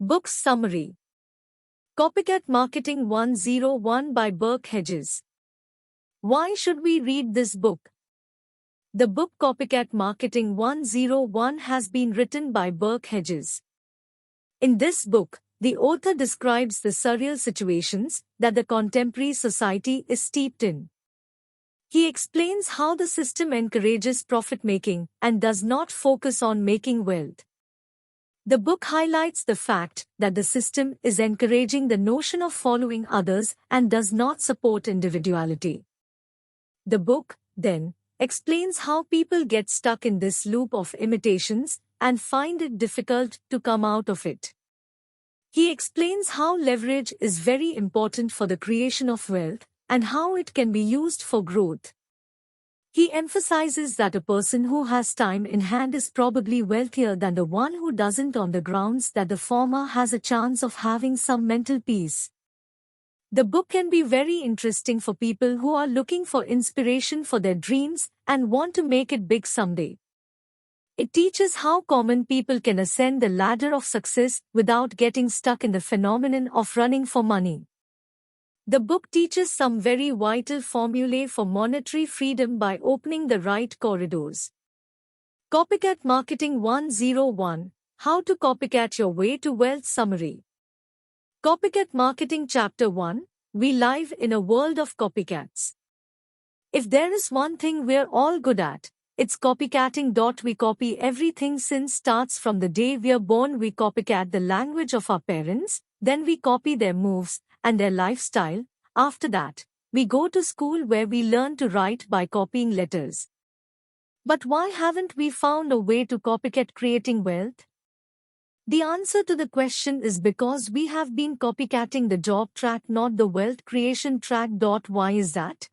Book Summary. Copycat Marketing 101 by Burke Hedges. Why should we read this book? The book Copycat Marketing 101 has been written by Burke Hedges. In this book, the author describes the surreal situations that the contemporary society is steeped in. He explains how the system encourages profit-making and does not focus on making wealth. The book highlights the fact that the system is encouraging the notion of following others and does not support individuality. The book, then, explains how people get stuck in this loop of imitations and find it difficult to come out of it. He explains how leverage is very important for the creation of wealth and how it can be used for growth. He emphasizes that a person who has time in hand is probably wealthier than the one who doesn't, on the grounds that the former has a chance of having some mental peace. The book can be very interesting for people who are looking for inspiration for their dreams and want to make it big someday. It teaches how common people can ascend the ladder of success without getting stuck in the phenomenon of running for money. The book teaches some very vital formulae for monetary freedom by opening the right corridors. Copycat Marketing 101, How to Copycat Your Way to Wealth Summary. Copycat Marketing Chapter 1, We live in a world of copycats. If there is one thing we're all good at, it's copycatting. We copy everything since starts from the day we're born. We copycat the language of our parents, then we copy their moves and their lifestyle. After that, we go to school where we learn to write by copying letters. But why haven't we found a way to copycat creating wealth? The answer to the question is because we have been copycatting the job track, not the wealth creation track. Why is that?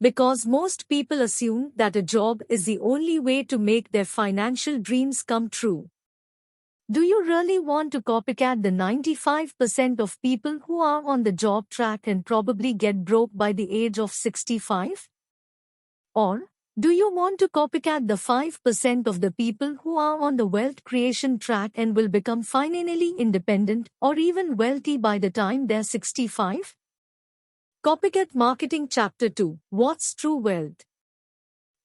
Because most people assume that a job is the only way to make their financial dreams come true. Do you really want to copycat the 95% of people who are on the job track and probably get broke by the age of 65? Or, do you want to copycat the 5% of the people who are on the wealth creation track and will become finally independent or even wealthy by the time they're 65? Copycat Marketing Chapter 2, What's True Wealth?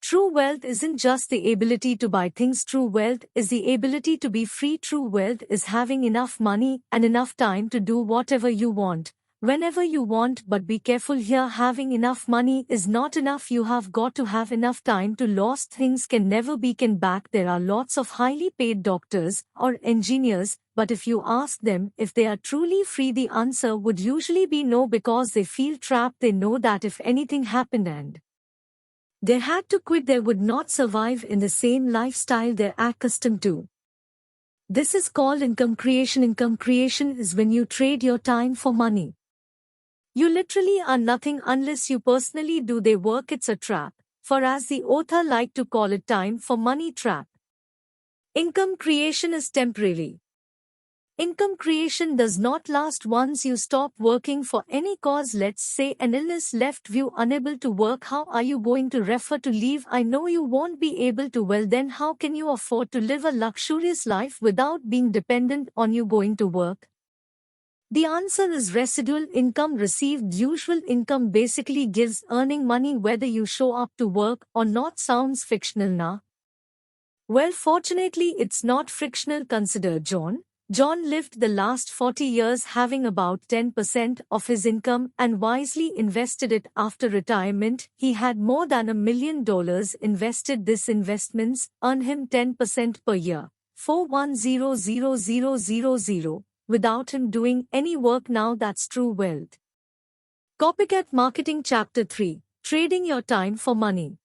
True wealth isn't just the ability to buy things. True wealth is the ability to be free. True wealth is having enough money and enough time to do whatever you want, whenever you want. But be careful here, having enough money is not enough. You have got to have enough time to. Lost things can never be can back. There are lots of highly paid doctors or engineers, but if you ask them if they are truly free, the answer would usually be no, because they feel trapped. They know that if anything happened and they had to quit, they would not survive in the same lifestyle they're accustomed to. This is called income creation. Income creation is when you trade your time for money. You literally are nothing unless you personally do the work. It's a trap, for as the author liked to call it, time for money trap. Income creation is temporary. Income creation does not last. Once you stop working for any cause, let's say an illness left you unable to work, how are you going to afford to leave? I know you won't be able to. Well, then how can you afford to live a luxurious life without being dependent on you going to work? The answer is residual income received. Usual income basically gives earning money whether you show up to work or not. Sounds fictional, nah? Well, fortunately it's not fictional. Consider John. John lived the last 40 years having about 10% of his income and wisely invested it. After retirement, he had more than $1 million invested. These investments earn him 10% per year, 410,000, without him doing any work. Now that's true wealth. Copycat Marketing Chapter 3, Trading Your Time for Money.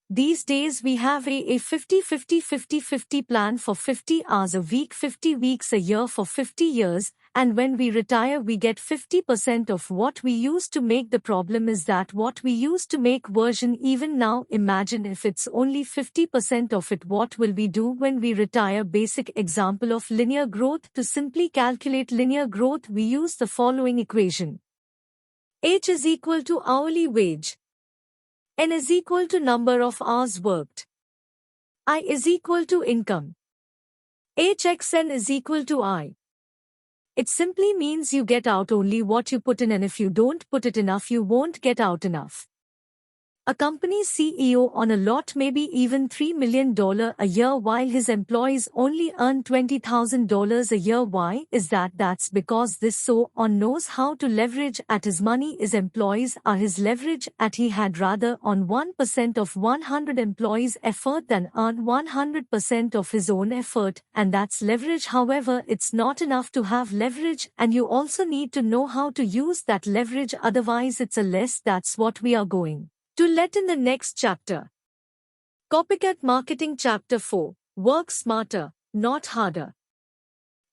These days we have a 50-50-50-50 plan for 50 hours a week, 50 weeks a year for 50 years, and when we retire we get 50% of what we used to make. The problem is that what we used to make version even now, imagine if it's only 50% of it. What will we do when we retire? Basic example of linear growth. To simply calculate linear growth, we use the following equation. H is equal to hourly wage. N is equal to number of hours worked. I is equal to income. HXN is equal to I. It simply means you get out only what you put in, and if you don't put it enough, you won't get out enough. A company's CEO on a lot maybe even $3 million a year while his employees only earn $20,000 a year. Why is that? That's because this so-on knows how to leverage at his money. His employees are his leverage at he had rather on 1% of 100 employees' effort than earn 100% of his own effort, and that's leverage. However, it's not enough to have leverage, and you also need to know how to use that leverage, otherwise it's a less. That's what we are going to let in the next chapter. Copycat Marketing Chapter 4. Work smarter, not harder.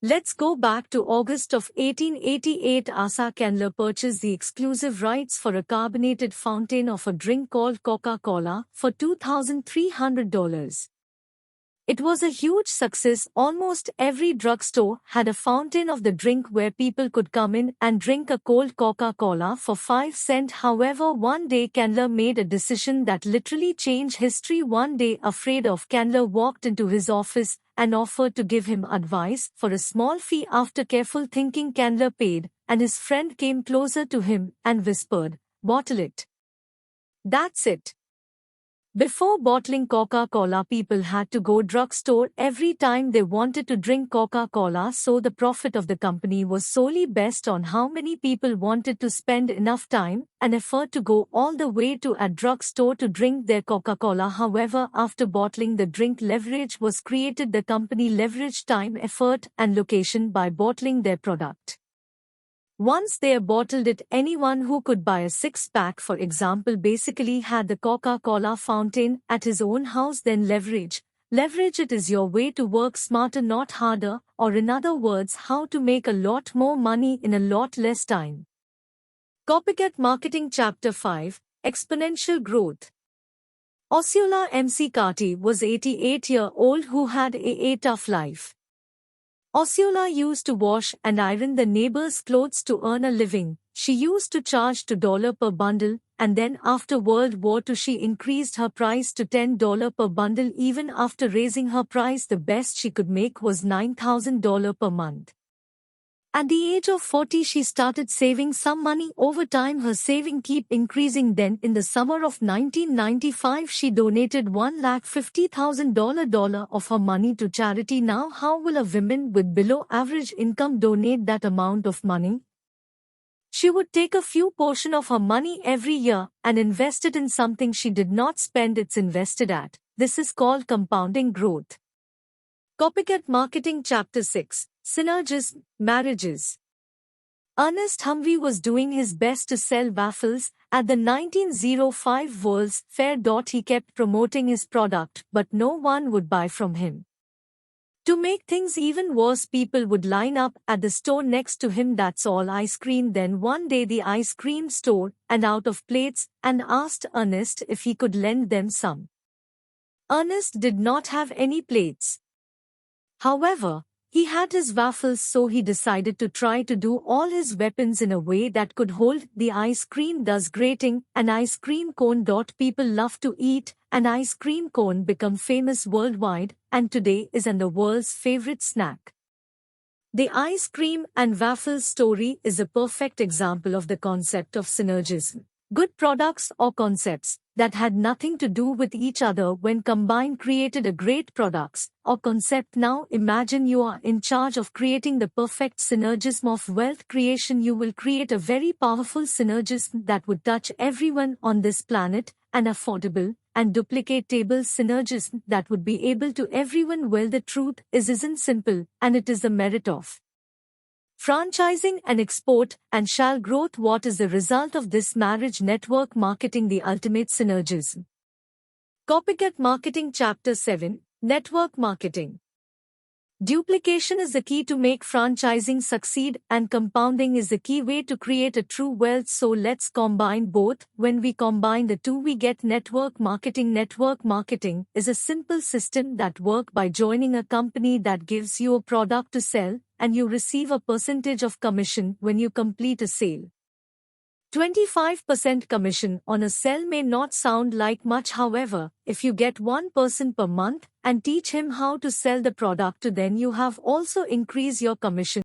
Let's go back to August of 1888. Asa Candler purchased the exclusive rights for a carbonated fountain of a drink called Coca-Cola for $2,300. It was a huge success. Almost every drugstore had a fountain of the drink where people could come in and drink a cold Coca-Cola for 5 cents. However, one day Candler made a decision that literally changed history. One day, a friend of Candler walked into his office and offered to give him advice for a small fee. After careful thinking, Candler paid, and his friend came closer to him and whispered, "Bottle it. That's it." Before bottling Coca-Cola, people had to go drugstore every time they wanted to drink Coca-Cola, so the profit of the company was solely based on how many people wanted to spend enough time and effort to go all the way to a drugstore to drink their Coca-Cola. However, after bottling the drink, leverage was created. The company leveraged time, effort, and location by bottling their product. Once they bottled it, anyone who could buy a 6-pack, for example, basically had the Coca-Cola fountain at his own house. Then leverage it is your way to work smarter, not harder, or in other words, how to make a lot more money in a lot less time. Copycat Marketing Chapter 5. Exponential Growth. Osceola MC Carty was 88-year-old who had a tough life. Osceola used to wash and iron the neighbors' clothes to earn a living. She used to charge $2 per bundle, and then after World War II she increased her price to $10 per bundle. Even after raising her price, the best she could make was $9,000 per month. At the age of 40, she started saving some money. Over time, her saving kept increasing. Then, in the summer of 1995, she donated $150,000 of her money to charity. Now, how will a woman with below average income donate that amount of money? She would take a few portion of her money every year and invest it in something she did not spend. It's invested at. This is called compounding growth. Copycat Marketing Chapter 6. Synergism, Marriages. Ernest Humphry was doing his best to sell waffles at the 1905 World's Fair. He kept promoting his product, but no one would buy from him. To make things even worse, people would line up at the store next to him. That's all ice cream. Then one day the ice cream store ran out of plates and asked Ernest if he could lend them some. Ernest did not have any plates. However, he had his waffles, so he decided to try to do all his weapons in a way that could hold the ice cream, thus grating an ice cream cone. People love to eat an ice cream cone, become famous worldwide, and today is the world's favorite snack. The ice cream and waffles story is a perfect example of the concept of synergism. Good products or concepts that had nothing to do with each other, when combined, created a great products or concept. Now imagine you are in charge of creating the perfect synergism of wealth creation. You will create a very powerful synergism that would touch everyone on this planet, an affordable and duplicatable synergism that would be able to everyone. Well, the truth isn't simple, and it is the merit of franchising and export and shall growth. What is the result of this marriage? Network marketing, the ultimate synergism. Copycat Marketing Chapter 7. Network Marketing. Duplication is the key to make franchising succeed, and compounding is the key way to create a true wealth. So let's combine both. When we combine the two, we get network marketing. Network marketing is a simple system that works by joining a company that gives you a product to sell, and you receive a percentage of commission when you complete a sale. 25% commission on a sell may not sound like much, however, if you get one person per month and teach him how to sell the product, then you have also increased your commission